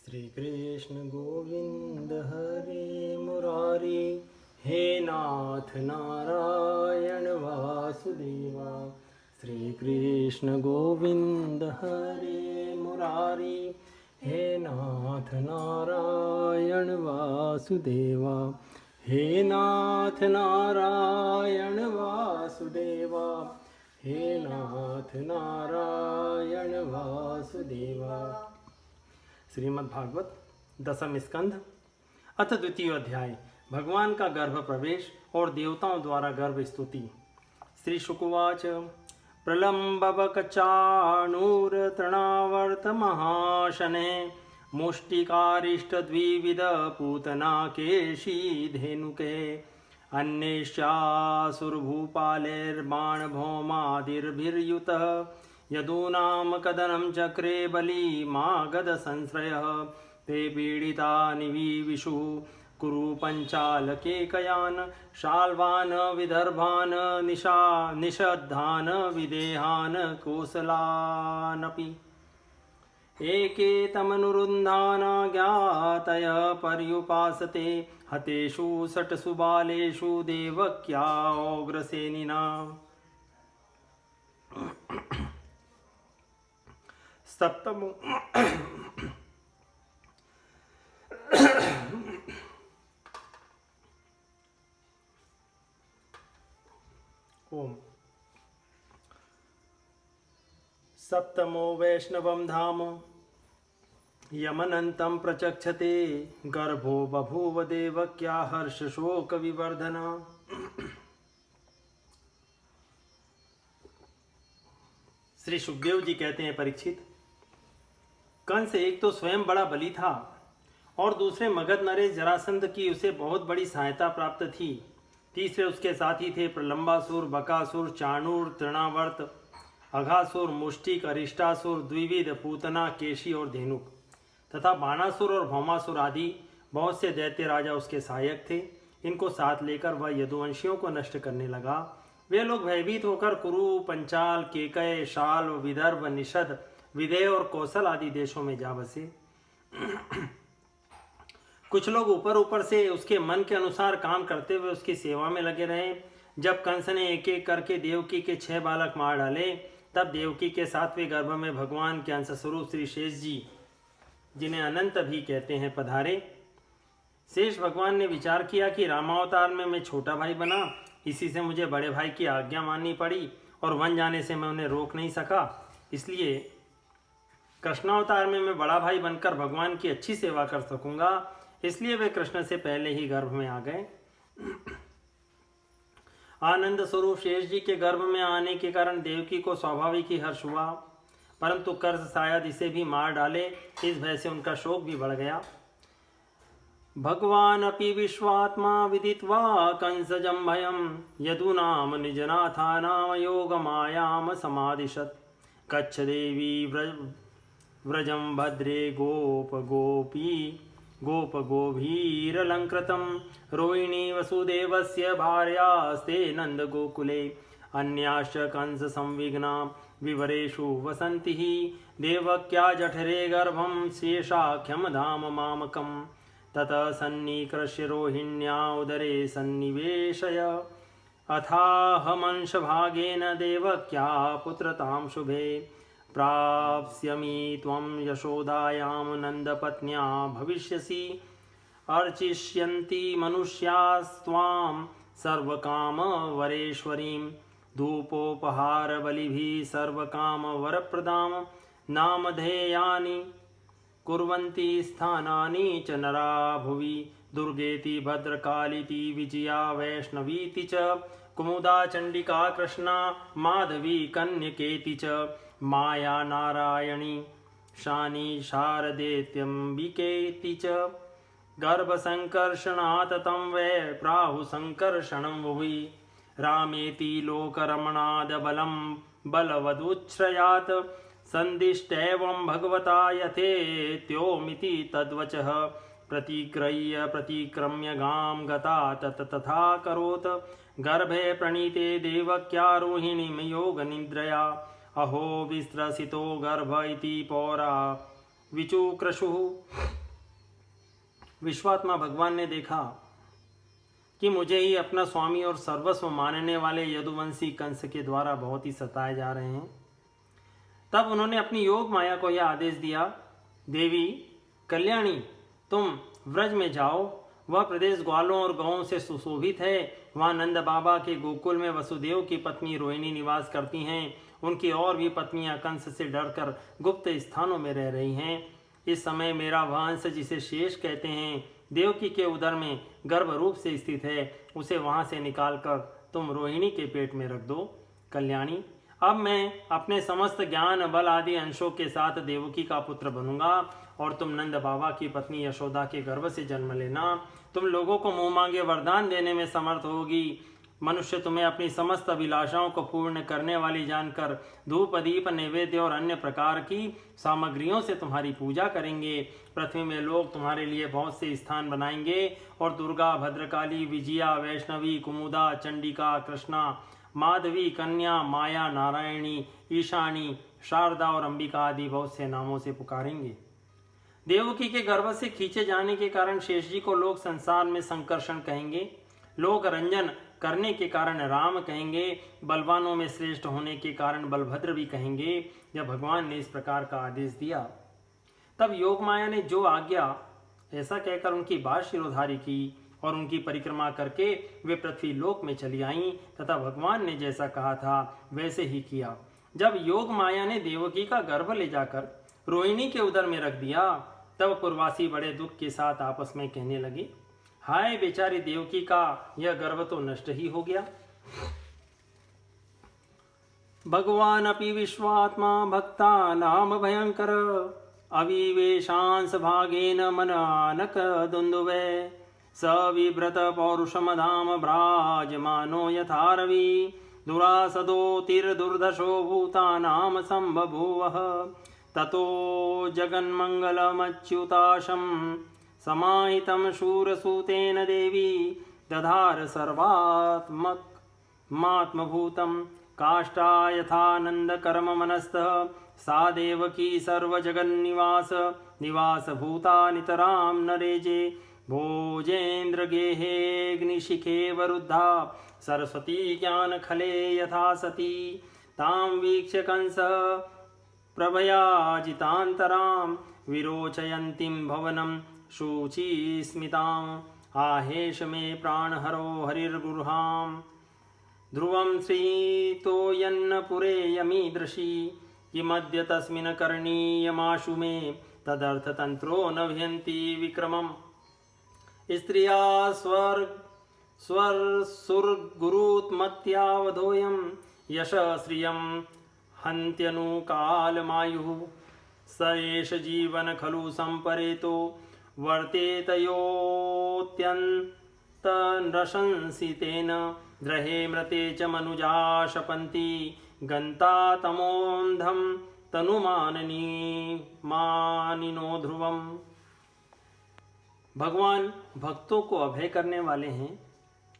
श्री कृष्ण गोविंद हरे मुरारी, हे नाथ नारायण वासुदेवा। श्री कृष्ण गोविंद हरे मुरारी, हे नाथ नारायण वासुदेवा। हे नाथ नारायण वासुदेवा, हे नाथ नारायण वासुदेवा। श्रीमद् भागवत दसम स्कंध अथ द्वितीय अध्याय, भगवान का गर्भ प्रवेश और देवताओं द्वारा गर्भ स्तुति। श्री शुकवाच, प्रलंबक चाणूर तृणावर्त महाशने, मुष्टिकारिष्ट द्विविध पूतना केशी धेनुके, अन्येष्यासुरभूपालैर्बाण भौमादिर्भिर्युतः, यदूनां कदनं चक्रे बली मागध संश्रयः, ते पीडिता निविविशु कुरु पंचालकेकयान्, शाल्वान् विदर्भान् निषद्धान् विदेहान् कोसलानपि, एके तमनुरुन्धान् ज्ञातय पर्युपासते, हतेषु षट्सु बालेषु देवक्याग्रसेनिना। सप्तमो ओम सप्तमो वैष्णवं धाम, यमनन्तं प्रचक्षते, गर्भो बभूव देवक्या हर्ष शोक विवर्धना। श्री सुखदेव जी कहते हैं, परीक्षित, कंस एक तो स्वयं बड़ा बली था और दूसरे मगध नरेश जरासंध की उसे बहुत बड़ी सहायता प्राप्त थी। तीसरे उसके साथी थे प्रलंबासुर, बकासुर, चाणूर, तृणावर्त, अघासुर, मुष्टिक, अरिष्टासुर, द्विविध, पूतना, केशी और धेनुक तथा बाणासुर और भौमासुर आदि बहुत से दैत्य राजा उसके सहायक थे। इनको साथ लेकर वह यदुवंशियों को नष्ट करने लगा। वे लोग भयभीत होकर कुरु, पंचाल, केकय, शाल्व, विदर्भ, निषद, विदेह और कौशल आदि देशों में जा बसे। कुछ लोग ऊपर ऊपर से उसके मन के अनुसार काम करते हुए उसकी सेवा में लगे रहे। जब कंस ने एक एक करके देवकी के 6 बालक मार डाले, तब देवकी के 7वें गर्भ में भगवान के अंश स्वरूप श्री शेष जी, जिन्हें अनंत भी कहते हैं, पधारे। शेष भगवान ने विचार किया कि रामावतार में मैं छोटा भाई बना, इसी से मुझे बड़े भाई की आज्ञा माननी पड़ी और वन जाने से मैं उन्हें रोक नहीं सका। इसलिए कृष्णावतार में मैं बड़ा भाई बनकर भगवान की अच्छी सेवा कर सकूंगा। इसलिए वे कृष्ण से पहले ही गर्भ में आ गए। आनंद स्वरूप शेष जी के गर्भ में आने के कारण देवकी को स्वाभाविक ही हर्ष हुआ, परंतु कर्ष शायद इसे भी मार डाले, इस भय से उनका शोक भी बढ़ गया। भगवान अपि विश्वात्मा विदित्वा कंसजं भयं, यदूनाम निजनाथानाम योगमायाम समादिशत्, कच्छ देवी व्रजं भद्रे गोप गोभीरलंकृतं, रोहिणी वसुदेवस्य भार्यास्ते नंद गोकुले, अन्याश्च कंस संविघ्ना विवरेषु वसन्ति, देवक्या जठरे गर्भं शेषाख्यं धाम मामकम्, ततः सन्निकृष्य रोहिण्या उदरे सन्निवेशय, अथाहमंशभागेन देवक्या पुत्रतां शुभे, प्राप्स्यमि त्वं यशोदायां नन्दपत्न्या भविष्यसि, अर्चिष्यन्ति मनुष्यास्त्वां सर्वकामवरेश्वरीं, धूपोपहारबलिभिः सर्वकामवरप्रदां, नामधेयानि कुर्वन्ति स्थानानि च नरा भुवि, दुर्गेति भद्रकालीति विजया वैष्णवीति च, कुमुदा चण्डिका कृष्णा माधवी कन्यकेति च, माया नारायणी शानी शारदेत्यम्बिकेति च, गर्भसंकर्षणात् तं वै प्राहुसंकर्षणं भुवि, रामेति लोकरमणाद बलं बलवदुच्छ्रयात्, संदिष्टैवं भगवता यथेत्योमिति तद्वचः, प्रतिक्रम्य गां गता तथा करोत्, गर्भे प्रणीते देवक्या रोहिणीं योगनिद्रया, अहो विस्त्रसितो गर्भ इति पौरा विचुक्रशुः। विश्वात्मा भगवान ने देखा कि मुझे ही अपना स्वामी और सर्वस्व मानने वाले यदुवंशी कंस के द्वारा बहुत ही सताए जा रहे हैं। तब उन्होंने अपनी योग माया को यह आदेश दिया, देवी कल्याणी, तुम व्रज में जाओ। वह प्रदेश ग्वालों और गौों से सुशोभित है। वहाँ नंद बाबा के गोकुल में वसुदेव की पत्नी रोहिणी निवास करती हैं। उनकी और भी पत्नियां कंस से डरकर गुप्त स्थानों में रह रही हैं। इस समय मेरा वंश, जिसे शेष कहते हैं, देवकी के उदर में गर्भ रूप से स्थित है। उसे वहां से निकालकर तुम रोहिणी के पेट में रख दो। कल्याणी, अब मैं अपने समस्त ज्ञान बल आदि अंशों के साथ देवकी का पुत्र बनूंगा और तुम नंद बाबा की पत्नी यशोदा के गर्भ से जन्म लेना। तुम लोगों को मुंह मांगे वरदान देने में समर्थ होगी। मनुष्य तुम्हें अपनी समस्त अभिलाषाओं को पूर्ण करने वाली जानकर धूप दीप नैवेद्य और अन्य प्रकार की सामग्रियों से तुम्हारी पूजा करेंगे। पृथ्वी में लोग तुम्हारे लिए बहुत से स्थान बनाएंगे और दुर्गा, भद्रकाली, विजया, वैष्णवी, कुमुदा, चंडिका, कृष्णा, माधवी, कन्या, माया, नारायणी, ईशानी, शारदा और अंबिका आदि बहुत से नामों से पुकारेंगे। देवकी के गर्भ से खींचे जाने के कारण शेष जी को लोग संसार में संकर्षण कहेंगे। लोग रंजन करने के कारण राम कहेंगे। बलवानों में श्रेष्ठ होने के कारण बलभद्र भी कहेंगे। जब भगवान ने इस प्रकार का आदेश दिया तब योग माया ने जो आज्ञा, ऐसा कहकर उनकी बात शिरोधारी की और उनकी परिक्रमा करके वे पृथ्वी लोक में चली आईं तथा भगवान ने जैसा कहा था वैसे ही किया। जब योग माया ने देवकी का गर्भ ले जाकर रोहिणी के उदर में रख दिया तब पूर्वासी बड़े दुख के साथ आपस में कहने लगे, हाय बेचारी देवकी का यह गर्भ तो नष्ट ही हो गया। भगवान अपि विश्वात्मा भक्ता नाम भयंकर अविवेशांस भागेन मनानक दुंदुवे सविव्रत पौरुषमधाम भ्राजमानो यथा रवि दुरासदोतिर्दुर्दशो भूतानाम संबभूवः ततो जगन्मंगलमच्युताशं समाहितं शूरसूतेन देवी दधार सर्वात्मभूतं काष्ठा यथानंदकर्म मनस्तः सा देवकी सर्वजगन्निवास निवास भूता नितरां नरेजे भोजेन्द्र गेहेऽग्निशिखे वरुद्धा सरस्वती ज्ञान खले यथा सती तां वीक्ष्य कंसः प्रभयाजितान्तरां विरोचयन्तीं भवनं शुचिस्मितां आहेश मे प्राणहरो हरिर्गुर्हां ध्रुवं श्रीतोयन्नपुरे यमीदृशी किमद्य तस्मिन् करणीयमाशु मे तदर्थतन्त्रो न भियन्ति विक्रमम् स्त्रिया स्वरसुरगुरुत्मत्यावधोऽयं यश श्रियं हन्त्यनुकालमायुः स एष जीवन खलु संपरेतो वर्तेतयोऽत्यन्तनृशंसितेन द्रहे मृते च मनुजा शपन्ति गन्ता तमोन्धं मानिनो ध्रुवम्। भगवान भक्तों को अभय करने वाले हैं।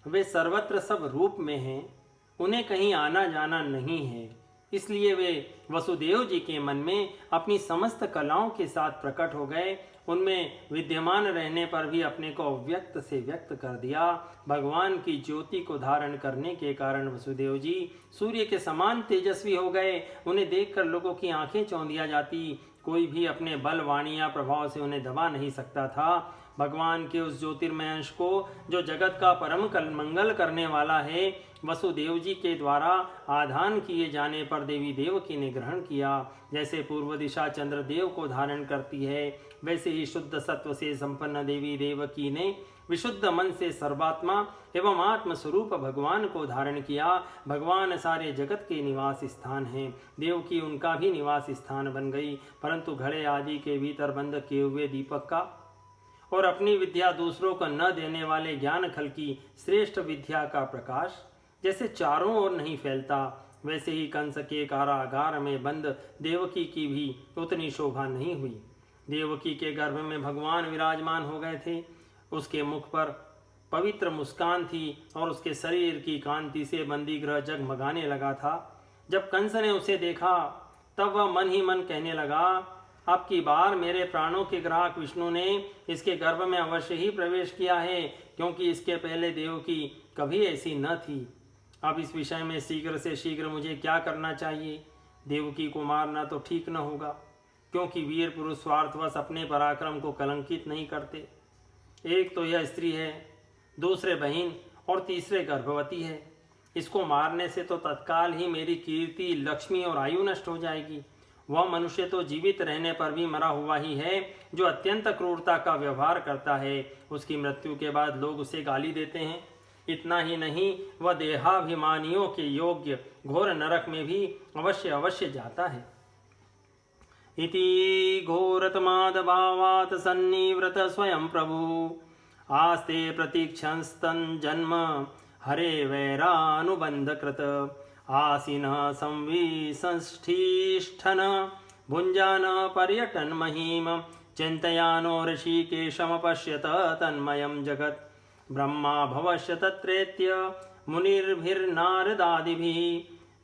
वे सर्वत्र सब रूप में हैं। उन्हें कहीं आना जाना नहीं है। इसलिए वे वसुदेव जी के मन में अपनी समस्त कलाओं के साथ प्रकट हो गए। उनमें विद्यमान रहने पर भी अपने को व्यक्त से व्यक्त कर दिया। भगवान की ज्योति को धारण करने के कारण वसुदेव जी सूर्य के समान तेजस्वी हो गए। उन्हें देखकर लोगों की आंखें चौंधिया जाती। कोई भी अपने बल, वाणी या प्रभाव से उन्हें दबा नहीं सकता था। भगवान के उस ज्योतिर्मय अंश को जो जगत का परम मंगल करने वाला है, वसुदेव जी के द्वारा आधान किए जाने पर देवी देवकी ने ग्रहण किया। जैसे पूर्व दिशा चंद्रदेव को धारण करती है, वैसे ही शुद्ध सत्व से संपन्न देवी देवकी ने विशुद्ध मन से सर्वात्मा एवं आत्म स्वरूप भगवान को धारण किया। भगवान सारे जगत के निवास स्थान हैं। देवकी उनका भी निवास स्थान बन गई। परंतु घड़े आदि के भीतर बंद किए हुए दीपक का और अपनी विद्या दूसरों को न देने वाले ज्ञान खल की श्रेष्ठ विद्या का प्रकाश जैसे चारों ओर नहीं फैलता, वैसे ही कंस के कारागार में बंद देवकी की भी उतनी शोभा नहीं हुई। देवकी के गर्भ में भगवान विराजमान हो गए थे। उसके मुख पर पवित्र मुस्कान थी और उसके शरीर की कांति से बंदी गृह जगमगाने लगा था। जब कंस ने उसे देखा तब वह मन ही मन कहने लगा, अब की बार मेरे प्राणों के ग्राहक विष्णु ने इसके गर्भ में अवश्य ही प्रवेश किया है, क्योंकि इसके पहले देवकी कभी ऐसी न थी। अब इस विषय में शीघ्र से शीघ्र मुझे क्या करना चाहिए? देवकी को मारना तो ठीक न होगा, क्योंकि वीर पुरुष स्वार्थवश अपने पराक्रम को कलंकित नहीं करते। एक तो यह स्त्री है, दूसरे बहन और तीसरे गर्भवती है। इसको मारने से तो तत्काल ही मेरी कीर्ति, लक्ष्मी और आयु नष्ट हो जाएगी। वह मनुष्य तो जीवित रहने पर भी मरा हुआ ही है, जो अत्यंत क्रूरता का व्यवहार करता है। उसकी मृत्यु के बाद लोग उसे गाली देते हैं। इतना ही नहीं, वह देहाभिमानियों के योग्य घोर नरक में भी अवश्य अवश्य जाता है। इति घोरतमादभावात् सन्निवृत स्वयं प्रभु आस्ते प्रतीक्षंस्तन जन्म हरे वैरानुबंधकृत आसीन संविसंष्ठिष्ठन भुञ्जान पर्यटन महीम चिन्तयानो ऋषिकेशमपश्यत तन्मयं जगत् ब्रह्मा भवश्य तत्रेत्य मुनिर्भिर्नारदादिभिः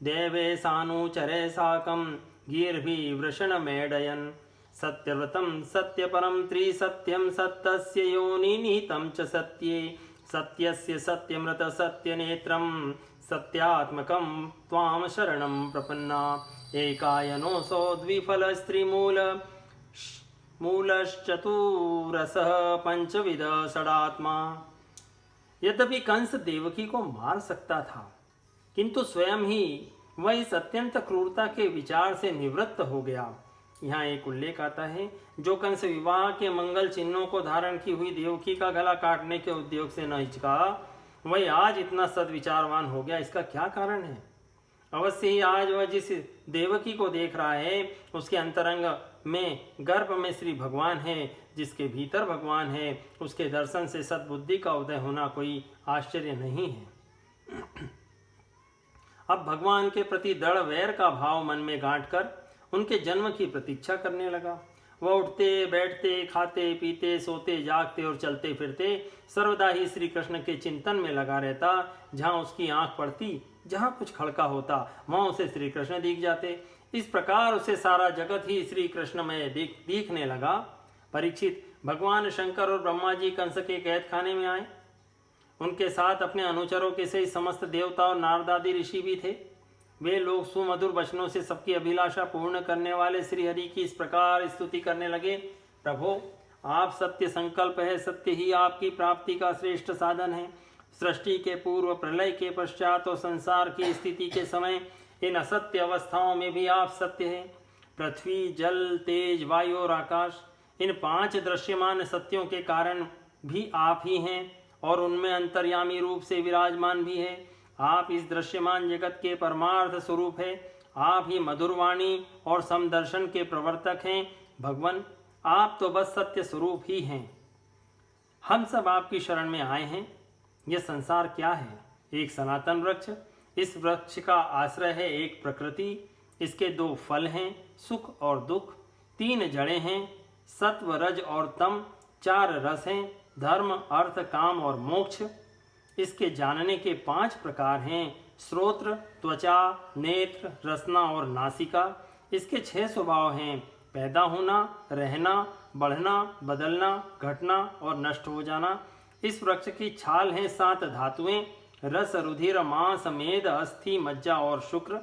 देवे सानुचरे साकं गीर्भिवृषणमेडयन् सत्यव्रतं सत्यपरं त्रिसत्यं सत्यस्य योनिनिहितं च सत्ये सत्यस्य सत्यमृत सत्यनेत्रं सत्यात्मकं त्वां शरणं प्रपन्ना एकायनोऽसौ द्विफलस्त्रिमूल मूलश्चतुरसः पंचविध षडात्मा। यद्यपि कंस देवकी को मार सकता था, किंतु स्वयं ही वह इस अत्यंत क्रूरता के विचार से निवृत्त हो गया। यहाँ एक उल्लेख आता है, जो कंस विवाह के मंगल चिन्हों को धारण की हुई देवकी का गला काटने के उद्योग से न हिचका, वही आज इतना सद्विचारवान हो गया। इसका क्या कारण है? अवश्य ही आज वह जिस देवकी को देख रहा है, उसके अंतरंग में गर्भ में श्री भगवान है, जिसके भीतर भगवान है। उसके दर्शन से सद्बुद्धि का उदय होना कोई आश्चर्य नहीं है। अब भगवान के प्रति दृढ़ वैर का भाव मन में गांठकर उनके जन्म की प्रतीक्षा करने लगा। वह उठते बैठते, खाते पीते, सोते जागते और चलते फिरते सर्वदा ही श्री कृष्ण के चिंतन में लगा रहता। जहाँ उसकी आंख पड़ती, जहाँ कुछ खड़का होता, वहाँ उसे श्री कृष्ण दिख जाते। इस प्रकार उसे सारा जगत ही श्री कृष्ण में दिखने लगा। परीक्षित, भगवान शंकर और ब्रह्मा जी कंस के कैद खाने में आए। उनके साथ अपने अनुचरों के सही समस्त देवता और नारदादि ऋषि भी थे। वे लोग सुमधुर वचनों से सबकी अभिलाषा पूर्ण करने वाले श्री हरि की इस प्रकार स्तुति करने लगे। प्रभो, आप सत्य संकल्प है, सत्य ही आपकी प्राप्ति का श्रेष्ठ साधन है। सृष्टि के पूर्व, प्रलय के पश्चात और संसार की स्थिति के समय इन असत्य अवस्थाओं में भी आप सत्य हैं। पृथ्वी, जल, तेज, वायु और आकाश, इन 5 दृश्यमान सत्यों के कारण भी आप ही हैं और उनमें अंतर्यामी रूप से विराजमान भी है। आप इस दृश्यमान जगत के परमार्थ स्वरूप है। आप ही मधुरवाणी और समदर्शन के प्रवर्तक हैं। भगवान, आप तो बस सत्य स्वरूप ही हैं। हम सब आपकी शरण में आए हैं। यह संसार क्या है? एक सनातन वृक्ष। इस वृक्ष का आश्रय है एक प्रकृति। इसके 2 फल हैं, सुख और दुख। 3 जड़ें हैं, सत्व, रज और तम। 4 रस हैं, धर्म, अर्थ, काम और मोक्ष। इसके जानने के 5 प्रकार हैं, श्रोत्र, त्वचा, नेत्र, रसना और नासिका। इसके 6 स्वभाव हैं, पैदा होना, रहना, बढ़ना, बदलना, घटना और नष्ट हो जाना। इस वृक्ष की छाल हैं 7 धातुएं, रस, रुधिर, मांस, मेद, अस्थि, मज्जा और शुक्र।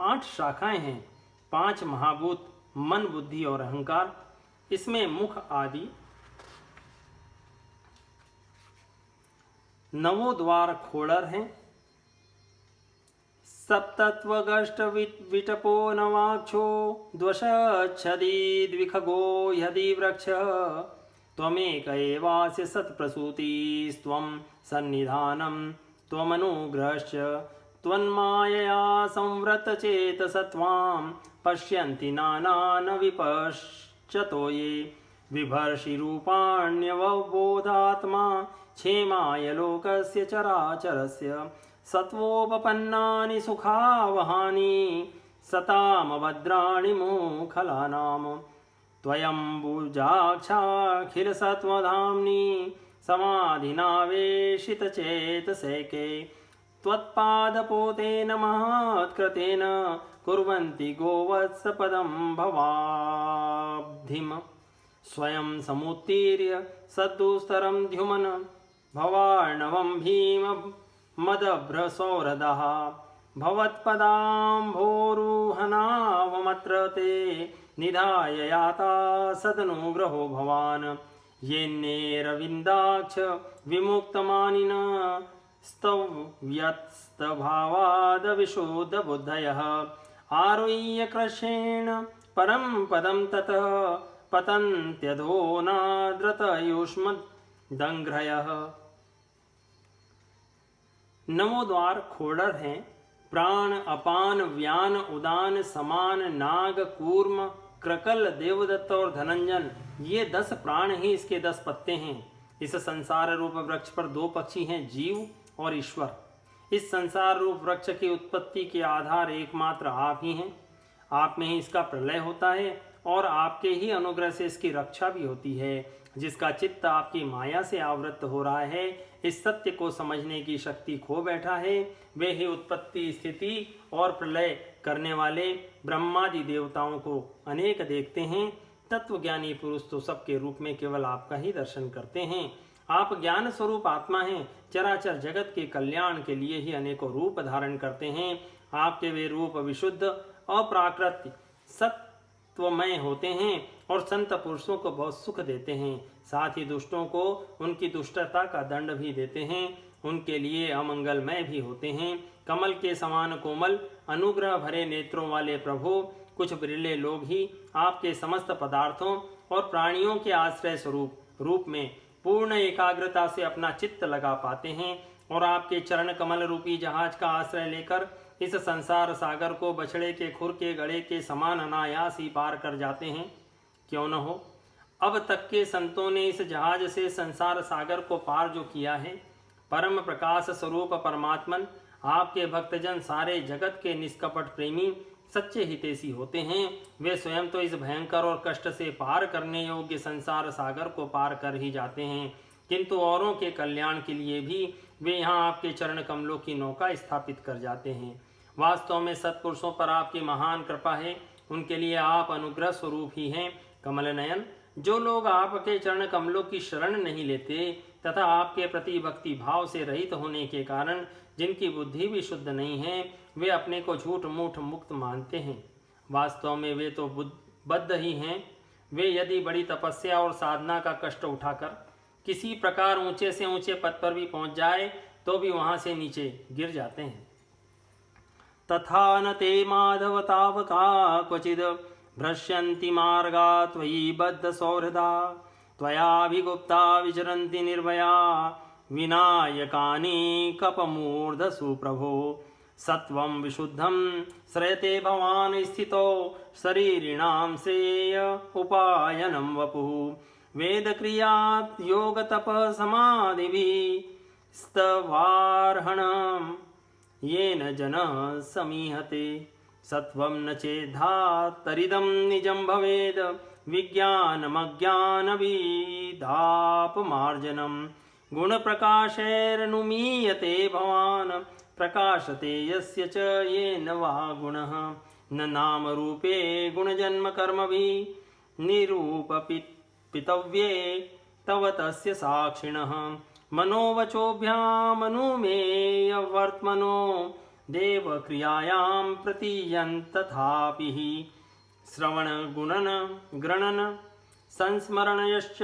8 शाखाएं हैं, 5 महाभूत, मन, बुद्धि और अहंकार। इसमें मुख आदि 9 द्वार खोड़र हैं। सप्तत्वगष्ट विटपो नवाक्षो द्वषच्छदी द्विखगो यदि वृक्ष त्वमेक एवास्य सत्प्रसूतिस्त्वं सन्निधानं त्वमनुग्रहश्च त्वन्मायया संवृतचेतसत्वां पश्यन्ति नानान विपश्चतो ये बिभर्षिरूपाण्यवबोधात्मा क्षेमाय लोकस्य चराचरस्य सत्वोपपन्नानि सुखावहानि सतामभद्राणि मुखलानां त्वयम्बुजाक्षाखिलसत्त्वधाम्नि समाधिनावेशितचेतसेके त्वत्पादपोतेन महत्कृतेन कुर्वन्ति गोवत्सपदं भवाब्धिम् स्वयं समुत्तीर्य सद्दुस्तरं द्युमन् भवार्णवं भीममदभ्रसौहृदः भवत्पदाम्भोरुहनावमत्र ते निधाय याता सदनुग्रहो भवान् येन्नेरविन्दाक्ष विमुक्तमानिन स्तव्यस्तभावादविशुद्धबुद्धयः आरुह्य कृष्णेन परं पदं ततः पतन्त्यधोनाद्रतयुष्मदङ्घ्रयः। नमो द्वार खोडर हैं। प्राण, अपान, व्यान, उदान, समान, नाग, कूर्म, क्रकल, देवदत्त और धनंजन, ये 10 प्राण ही इसके 10 पत्ते हैं। इस संसार रूप वृक्ष पर 2 पक्षी हैं, जीव और ईश्वर। इस संसार रूप वृक्ष की उत्पत्ति के आधार एकमात्र आप ही हैं। आप में ही इसका प्रलय होता है और आपके ही अनुग्रह से इसकी रक्षा भी होती है। जिसका चित्त आपकी माया से आवृत्त हो रहा है, इस सत्य को समझने की शक्ति खो बैठा है, वे ही उत्पत्ति, स्थिति और प्रलय करने वाले ब्रह्मादि देवताओं को अनेक देखते हैं। तत्वज्ञानी पुरुष तो सबके रूप में केवल आपका ही दर्शन करते हैं। आप ज्ञान स्वरूप आत्मा हैं, चराचर जगत के कल्याण के लिए ही अनेकों रूप धारण करते हैं। आपके वे रूप विशुद्ध, अप्राकृत, सत्वमय होते हैं और संत पुरुषों को बहुत सुख देते हैं। साथ ही दुष्टों को उनकी दुष्टता का दंड भी देते हैं, उनके लिए अमंगलमय भी होते हैं। कमल के समान कोमल, अनुग्रह भरे नेत्रों वाले प्रभु, कुछ बिरले लोग ही आपके समस्त पदार्थों और प्राणियों के आश्रय स्वरूप रूप में पूर्ण एकाग्रता से अपना चित्त लगा पाते हैं और आपके चरण कमल रूपी जहाज का आश्रय लेकर इस संसार सागर को बछड़े के खुर के गड़े के समान अनायास ही पार कर जाते हैं। क्यों न हो, अब तक के संतों ने इस जहाज से संसार सागर को पार जो किया है, परम प्रकाश स्वरूप परमात्मन आपके भक्तजन सारे जगत के निष्कपट प्रेमी सच्चे हितैषी होते हैं। वे स्वयं तो इस भयंकर और कष्ट से पार करने योग्य संसार सागर को पार कर ही जाते हैं, किंतु औरों के कल्याण के लिए भी वे यहाँ आपके चरण कमलों की नौका स्थापित कर जाते हैं। वास्तव में सत्पुरुषों पर आपकी महान कृपा है, उनके लिए आप अनुग्रह स्वरूप ही हैं। कमल नयन, जो लोग आपके चरण कमलों की शरण नहीं लेते तथा आपके प्रति भक्ति भाव से रहित होने के कारण जिनकी बुद्धि भी शुद्ध नहीं है, वे अपने को झूठ मूठ मुक्त मानते हैं। वास्तव में वे तो बद्ध ही हैं। वे यदि बड़ी तपस्या और साधना का कष्ट उठाकर किसी प्रकार ऊंचे से ऊंचे पद पर भी पहुंच जाए तो भी वहां से नीचे गिर जाते हैं। तथा न ते माधव तावका क्वचिद भ्रश्यन्ति मार्गा त्वयि बद्ध सौहृदा त्वयाभिगुप्ता विचरन्ति निर्भया विनायकानि कपमूर्धसु प्रभो सत्वं विशुद्धं श्रयते भवान् स्थितो शरीरिणां श्रेय उपायनं वपुः वेदक्रियात् योगतपः समाधिभिः स्तवार्हणं येन जनः समीहते सत्वं न चेद्धातरिदं निजं भवेद् विज्ञानमज्ञानविदापमार्जनं गुणप्रकाशैरनुमीयते भवान् प्रकाशते यस्य च येन वा गुणः न नामरूपे गुणजन्म कर्मभिः निरूपपितव्ये तव तस्य साक्षिणः मनोवचोभ्यामनुमेयवर्त्मनो देवक्रियायां प्रतीयन्तथापि श्रवण गुणन गृणन संस्मरणयश्च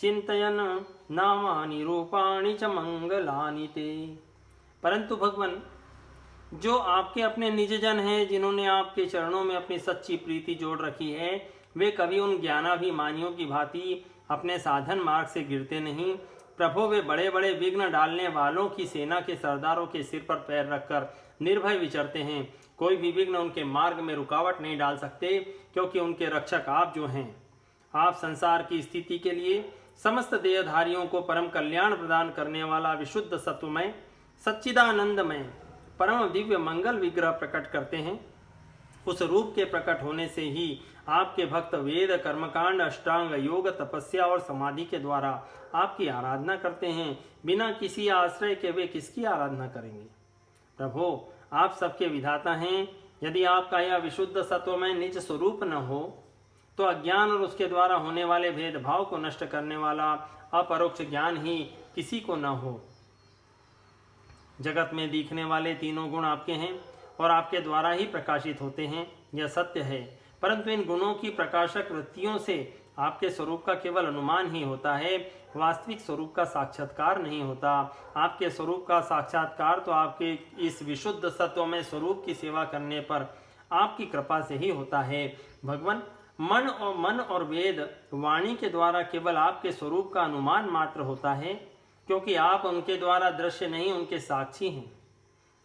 चिंतयन नामानि रूपाणि च मंगलानि ते। परंतु भगवान, जो आपके अपने निजजन हैं, जिन्होंने आपके चरणों में अपनी सच्ची प्रीति जोड़ रखी है, वे कभी उन ज्ञानाभिमानियों की भांति अपने साधन मार्ग से गिरते नहीं। प्रभु, वे बड़े बड़े विघ्न डालने वालों की सेना के सरदारों के सिर पर पैर रखकर निर्भय विचरते हैं। कोई भी विघ्न उनके मार्ग में रुकावट नहीं डाल सकते, क्योंकि उनके रक्षक आप जो हैं। आप संसार की स्थिति के लिए समस्त देहधारियों को परम कल्याण प्रदान करने वाला विशुद्ध सत्वमय सच्चिदानंदमय परम दिव्य मंगल विग्रह प्रकट करते हैं। उस रूप के प्रकट होने से ही आपके भक्त वेद, कर्मकांड, अष्टांग योग, तपस्या और समाधि के द्वारा आपकी आराधना करते हैं। बिना किसी आश्रय के वे किसकी आराधना करेंगे। प्रभो, आप सबके विधाता हैं। यदि आपका यह विशुद्ध सत्वमय निज स्वरूप न हो तो अज्ञान और उसके द्वारा होने वाले भेदभाव को नष्ट करने वाला अपरोक्ष ज्ञान ही किसी को न हो। जगत में दिखने वाले तीनों गुण आपके हैं और आपके द्वारा ही प्रकाशित होते हैं, यह सत्य है। परंतु इन गुणों की प्रकाशक वृत्तियों से आपके स्वरूप का केवल अनुमान ही होता है, वास्तविक स्वरूप का साक्षात्कार नहीं होता। आपके स्वरूप का साक्षात्कार तो आपके इस विशुद्ध सत्वमय स्वरूप की सेवा करने पर आपकी कृपा से ही होता है। भगवान, मन और वेद वाणी के द्वारा केवल आपके स्वरूप का अनुमान मात्र होता है, क्योंकि आप उनके द्वारा दृश्य नहीं, उनके साक्षी हैं।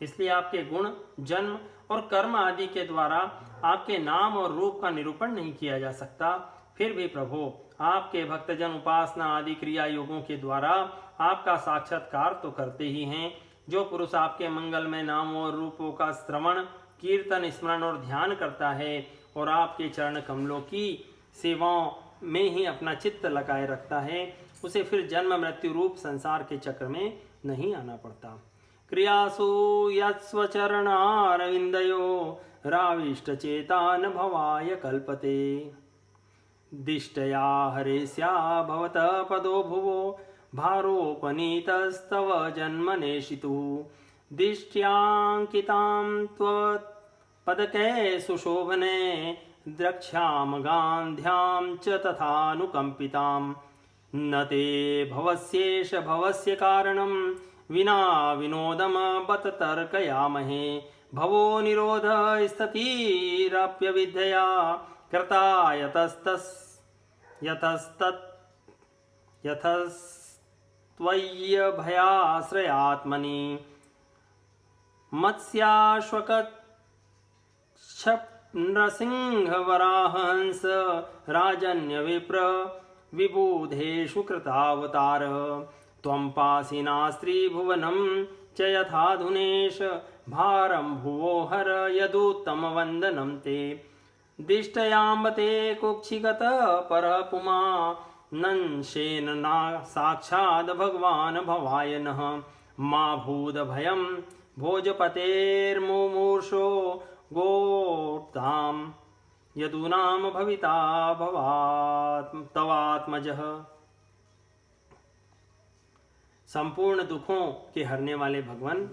इसलिए आपके गुण, जन्म और कर्म आदि के द्वारा आपके नाम और रूप का निरूपण नहीं किया जा सकता। फिर भी प्रभु, आपके भक्तजन उपासना आदि क्रिया योगों के द्वारा आपका साक्षात्कार तो करते ही हैं। जो पुरुष आपके मंगलमय नामों और रूपों का श्रवण, कीर्तन, स्मरण और ध्यान करता है और आपके चरण कमलों की सेवाओं में ही अपना चित्त लगाए रखता है, उसे फिर जन्म मृत्यु रूप संसार के चक्र में नहीं आना पड़ता। क्रियासु यस्वचरणारविन्दयो राविष्टचेता न भवाय कल्पते। दिष्टया हरेस्या भवत पदो भुवो भारोपनीतस्तव जन्मनेशितुः। दिष्ट्यांकितां त्वत्पदके सुशोभने द्रक्ष्याम गान्ध्यां च तथानुकम्पिताम्। न ते भवस्येष भवस्य कारणं विना विनोदम बत तर्कयामहे। भवो निरोध स्थितिरप्यविद्यया कृता यतस्त्वय्यभयाश्रयात्मनि। मत्स्याश्वकच्छनृसिंहवराहंस राजन्यविप्र विबुधेषु कृतावतार। त्वं पासिना स्त्रीभुवनं च यथाधुनेश भारं भुवो हर यदुत्तमवन्दनं ते। दिष्टयाम्बते कुक्षिगत परपुमा नंशेन ना साक्षाद् भगवान् भवाय नः। मा भूद भयं भोजपतेर्मुमूर्षो गोप्तां यदूनां भविता भवात् तवात्मजः। संपूर्ण दुखों के हरने वाले भगवान,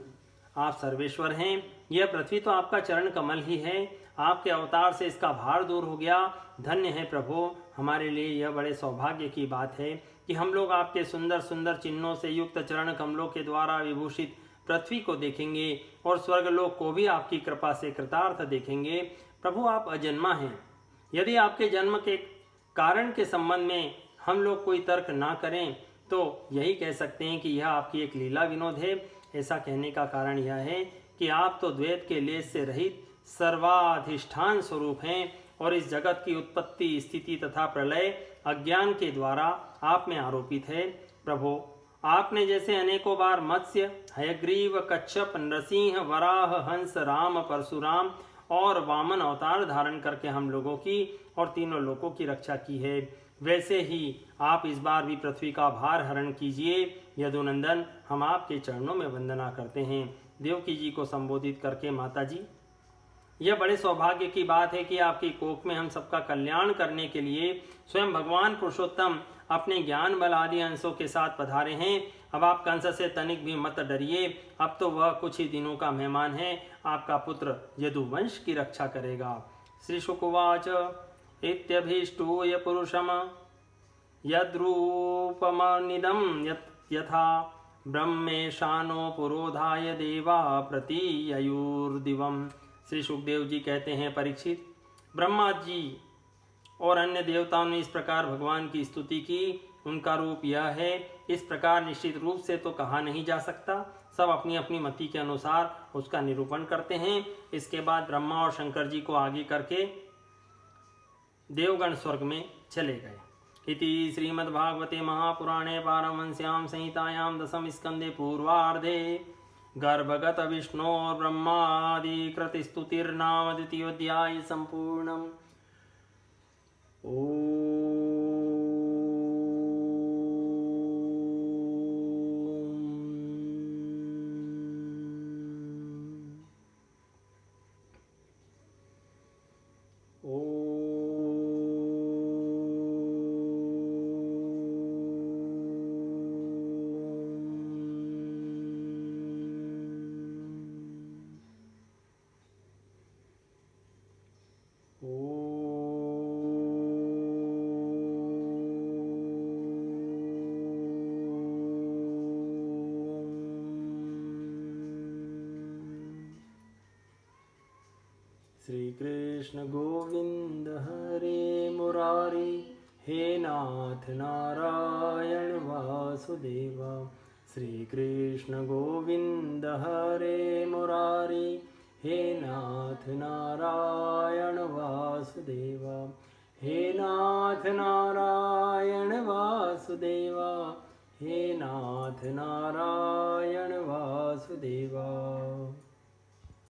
आप सर्वेश्वर हैं। यह पृथ्वी तो आपका चरण कमल ही है। आपके अवतार से इसका भार दूर हो गया। धन्य है प्रभु, हमारे लिए यह बड़े सौभाग्य की बात है कि हम लोग आपके सुंदर सुंदर चिन्हों से युक्त चरण कमलों के द्वारा विभूषित पृथ्वी को देखेंगे और स्वर्गलोक को भी आपकी कृपा से कृतार्थ देखेंगे। प्रभु, आप अजन्मा हैं। यदि आपके जन्म के कारण के संबंध में हम लोग कोई तर्क ना करें तो यही कह सकते हैं कि यह आपकी एक लीला विनोद है। ऐसा कहने का कारण यह है कि आप तो द्वैत के लेस से रहित सर्वाधिष्ठान स्वरूप हैं और इस जगत की उत्पत्ति, स्थिति तथा प्रलय अज्ञान के द्वारा आप में आरोपित है। प्रभु, आपने जैसे अनेकों बार मत्स्य, हयग्रीव, कच्छप, नरसिंह, वराह, हंस, राम, परशुराम और वामन अवतार धारण करके हम लोगों की और तीनों लोकों की रक्षा की है, वैसे ही आप इस बार भी पृथ्वी का भार हरण कीजिए। यदुनंदन, हम आपके चरणों में वंदना करते हैं। देवकी जी को संबोधित करके, माता जी, यह बड़े सौभाग्य की बात है कि आपकी कोख में हम सबका कल्याण करने के लिए स्वयं भगवान पुरुषोत्तम अपने ज्ञान बल आदि अंशों के साथ पधारे हैं। अब आप कंस से तनिक भी मत डरिए, अब तो वह कुछ ही दिनों का मेहमान है। आपका पुत्र यदुवंश की रक्षा करेगा। श्री शुकवाच इत्यभीष्टूय पुरुषम यद्रूपमनिदं यथा ब्रह्मेशानो पुरोधाय देवा प्रतीययुर्दिवम्। श्री सुखदेव जी कहते हैं, परीक्षित, ब्रह्मा जी और अन्य देवताओं ने इस प्रकार भगवान की स्तुति की। उनका रूप यह है, इस प्रकार निश्चित रूप से तो कहा नहीं जा सकता। सब अपनी अपनी मति के अनुसार उसका निरूपण करते हैं। इसके बाद ब्रह्मा और शंकर जी को आगे करके देवगण स्वर्ग में चले गए। इति श्रीमद्भागवते महापुराणे पारमहंस्यां संहितायां दशम स्कंदे पूर्वार्धे गर्भगत विष्णोर्ब्रह्मादि स्तुतिर्नाम द्वितीयोऽध्याय सम्पूर्णम्। ओम। कृष्ण गोविंद हरे मुरारी, हे नाथ नारायण वासुदेवा। श्री कृष्ण गोविंद हरे मुरारी, हे नाथ नारायण वासुदेवा। हे नाथ नारायण वासुदेवा, हे नाथ नारायण वासुदेवा।